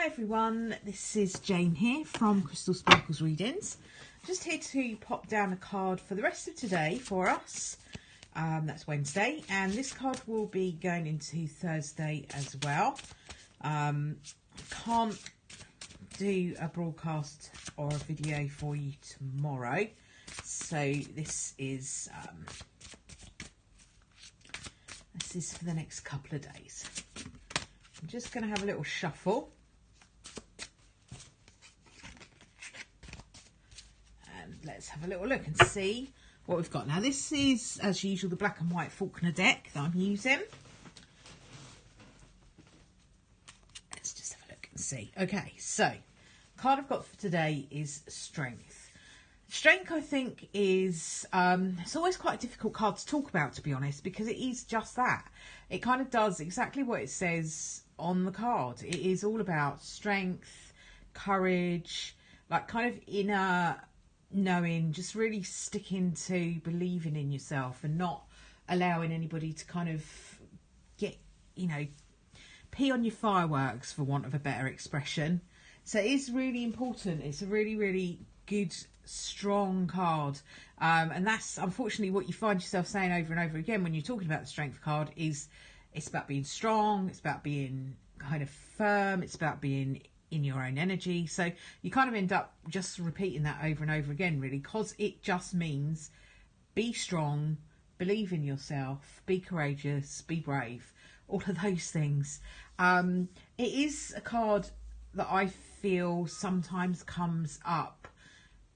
Hi everyone, this is Jane here from Crystal Sparkles Readings. Just here to pop down a card for the rest of today for us. That's Wednesday, and this card will be going into Thursday as well. Can't do a broadcast or a video for you tomorrow, so this is for the next couple of days. I'm just going to have a little shuffle. And let's have a little look and see what we've got. Now this is, as usual, the black and white Faulkner deck that I'm using. Let's just have a look and see. Okay, so card I've got for today is Strength. Strength, I think, is it's always quite a difficult card to talk about, to be honest, because it is just that. It kind of does exactly what it says on the card. It is all about strength, courage, like kind of inner knowing, just really sticking to believing in yourself and not allowing anybody to kind of get, you know, pee on your fireworks, for want of a better expression. So it is really important. It's a really, really good, strong card, and that's unfortunately what you find yourself saying over and over again when you're talking about the Strength card. Is it's about being strong, it's about being kind of firm, it's about being in your own energy. So you kind of end up just repeating that over and over again, really, because it just means be strong, believe in yourself, be courageous, be brave, all of those things. It is a card that I feel sometimes comes up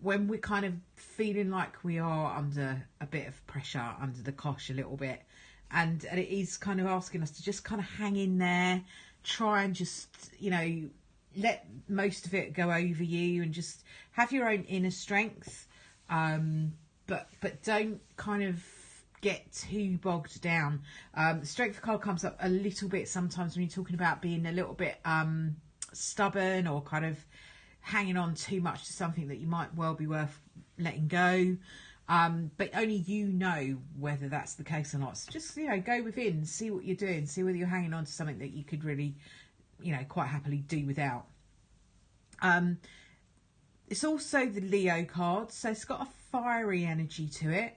when we're kind of feeling like we are under a bit of pressure, under the cosh a little bit. And it is kind of asking us to just kind of hang in there, try and just, you know, let most of it go over you and just have your own inner strength. But don't kind of get too bogged down. The Strength card comes up a little bit sometimes when you're talking about being a little bit stubborn or kind of hanging on too much to something that you might well be worth letting go, but only you know whether that's the case or not. So just, you know, go within, see what you're doing, see whether you're hanging on to something that you could really, you know, quite happily do without. It's also the Leo card, so it's got a fiery energy to it.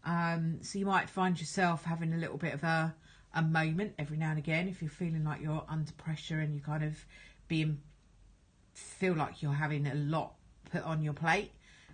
So you might find yourself having a little bit of a moment every now and again if you're feeling like you're under pressure and you kind of feel like you're having a lot put on your plate.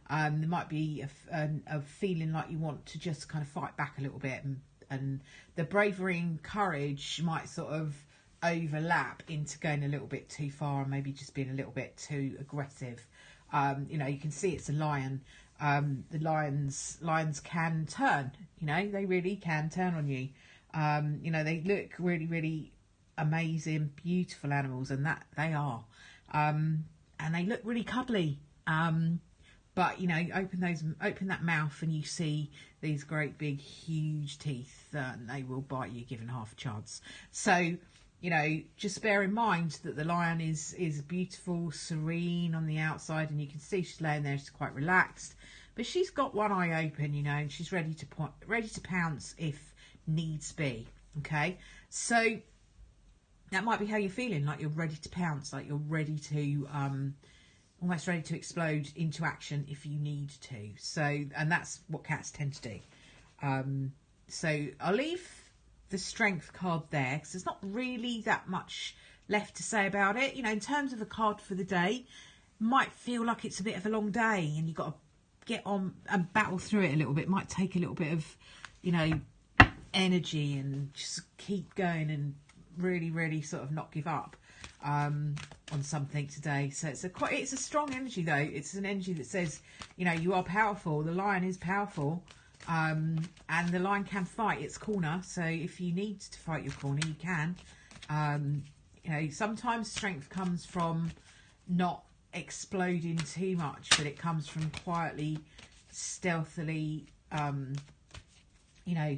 There might be a feeling like you want to just kind of fight back a little bit, and the bravery and courage might sort of overlap into going a little bit too far and maybe just being a little bit too aggressive. You know, you can see it's a lion. The lions can turn, you know, they really can turn on you. You know, they look really, really amazing, beautiful animals, and that they are. And they look really cuddly. But, you know, open that mouth and you see these great big huge teeth, and they will bite you given half a chance. So, you know, just bear in mind that the lion is beautiful, serene on the outside, and you can see she's laying there, she's quite relaxed, but she's got one eye open, you know, and she's ready to pounce if needs be. Okay, so that might be how you're feeling, like you're ready to pounce, like you're ready to almost ready to explode into action if you need to. So, and that's what cats tend to do. So I'll leave the Strength card there because there's not really that much left to say about it. You know, in terms of a card for the day, might feel like it's a bit of a long day and you've got to get on and battle through it a little bit. Might take a little bit of, you know, energy and just keep going and really, really sort of not give up on something today. So it's a strong energy though. It's an energy that says, you know, you are powerful. The lion is powerful, and the lion can fight its corner. So if you need to fight your corner, you can. You know, sometimes strength comes from not exploding too much, but it comes from quietly, stealthily, you know,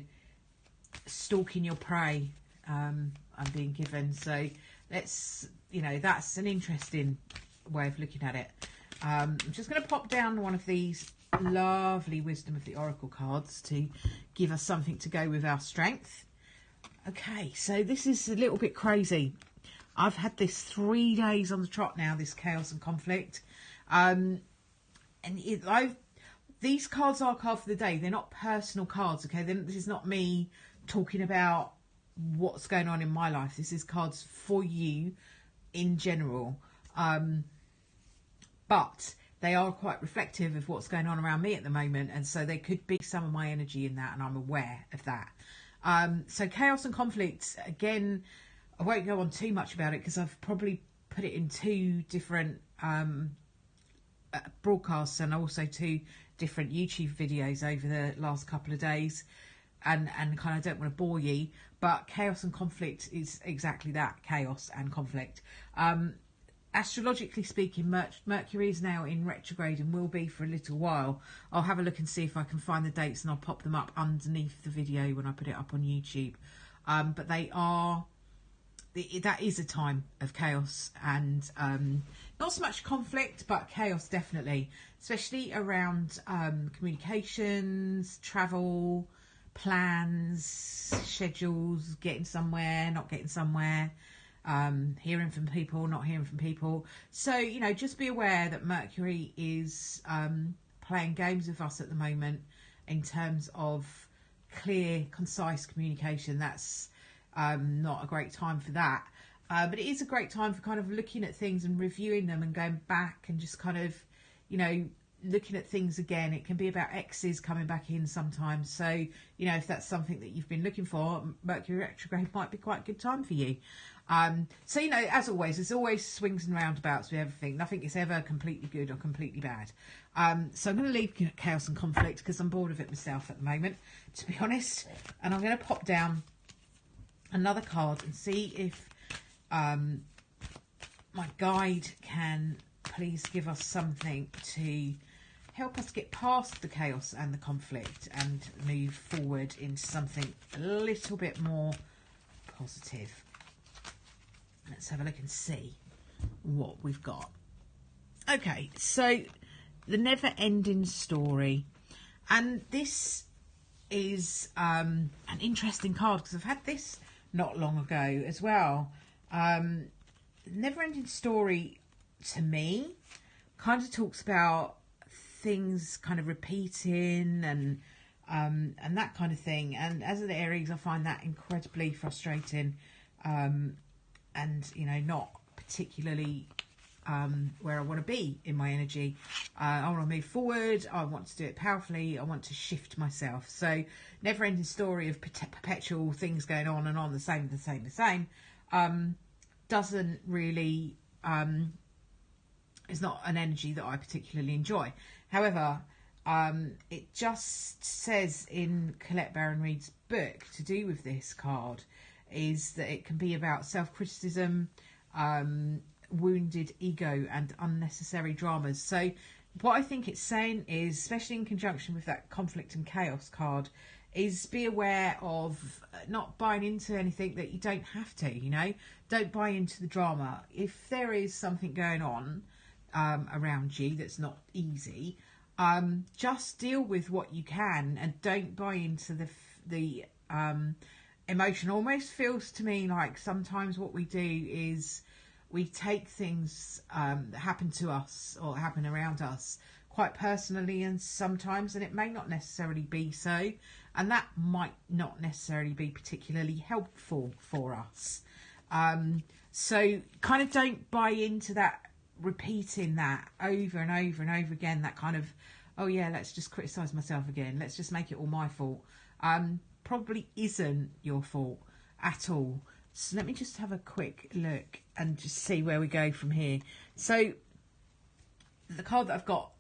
stalking your prey. I'm being given. So let's, you know, that's an interesting way of looking at it. I'm just going to pop down one of these lovely Wisdom of the Oracle cards to give us something to go with our strength. Okay, so this is a little bit crazy. I've had this 3 days on the trot now, this chaos and conflict. And these cards are card for the day. They're not personal cards, okay? This is not me talking about what's going on in my life. This is cards for you in general. But they are quite reflective of what's going on around me at the moment. And so there could be some of my energy in that, and I'm aware of that. So chaos and conflict, again, I won't go on too much about it because I've probably put it in 2 different broadcasts and also 2 different YouTube videos over the last couple of days, and kind of don't want to bore you, but chaos and conflict is exactly that, chaos and conflict. Astrologically speaking, Mercury is now in retrograde and will be for a little while. I'll have a look and see if I can find the dates, and I'll pop them up underneath the video when I put it up on YouTube. But that is a time of chaos and not so much conflict, but chaos definitely, especially around communications, travel, plans, schedules, getting somewhere, not getting somewhere, hearing from people, not hearing from people. So, you know, just be aware that Mercury is playing games with us at the moment in terms of clear, concise communication. That's not a great time for that. But it is a great time for kind of looking at things and reviewing them and going back and just kind of, you know, looking at things again. It can be about exes coming back in sometimes. So, you know, if that's something that you've been looking for, Mercury retrograde might be quite a good time for you. So, you know, as always, there's always swings and roundabouts with everything. Nothing is ever completely good or completely bad. So I'm going to leave chaos and conflict because I'm bored of it myself at the moment, to be honest. And I'm going to pop down another card and see if my guide can please give us something to help us get past the chaos and the conflict and move forward into something a little bit more positive. Let's have a look and see what we've got. Okay, so the never-ending story, and this is an interesting card because I've had this not long ago as well. Never-ending story to me kind of talks about things kind of repeating and that kind of thing. And as an Aries, I find that incredibly frustrating, and you know, not particularly where I want to be in my energy. I want to move forward. I want to do it powerfully. I want to shift myself. So never-ending story of perpetual things going on and on, the same, doesn't really, is not an energy that I particularly enjoy. However, it just says in Colette Baron Reid's book, to do with this card, is that it can be about self-criticism, wounded ego and unnecessary dramas. So what I think it's saying is, especially in conjunction with that conflict and chaos card, is be aware of not buying into anything that you don't have to, you know. Don't buy into the drama. If there is something going on around you that's not easy, just deal with what you can and don't buy into the emotion. Almost feels to me like sometimes what we do is we take things that happen to us or happen around us quite personally, and sometimes, and it may not necessarily be so, and that might not necessarily be particularly helpful for us. So kind of don't buy into that, repeating that over and over and over again, that kind of, oh yeah, let's just criticise myself again, let's just make it all my fault. Probably isn't your fault at all. So let me just have a quick look and just see where we go from here. So the card that I've got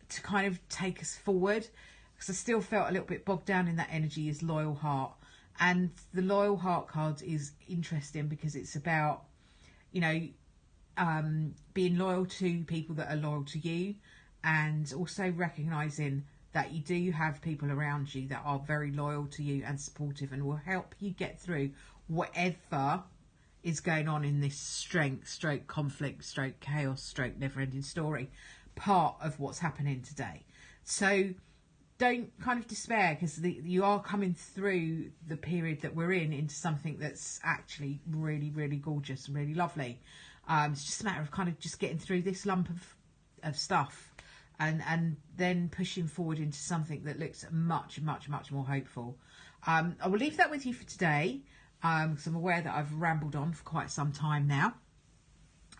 to kind of take us forward, because I still felt a little bit bogged down in that energy, is Loyal Heart. And the Loyal Heart card is interesting because it's about, you know, being loyal to people that are loyal to you, and also recognising that you do have people around you that are very loyal to you and supportive and will help you get through whatever is going on in this strength, stroke conflict, stroke chaos, stroke never-ending story part of what's happening today. So don't kind of despair, because you are coming through the period that we're in into something that's actually really, really gorgeous and really lovely. It's just a matter of kind of just getting through this lump of stuff and then pushing forward into something that looks much, much, much more hopeful. I will leave that with you for today, because I'm aware that I've rambled on for quite some time now.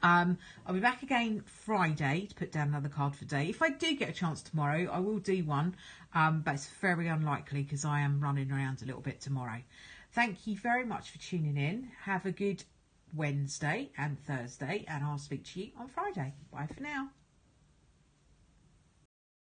I'll be back again Friday to put down another card for day. If I do get a chance tomorrow, I will do one, but it's very unlikely because I am running around a little bit tomorrow. Thank you very much for tuning in. Have a good Wednesday and Thursday, and I'll speak to you on Friday. Bye for now.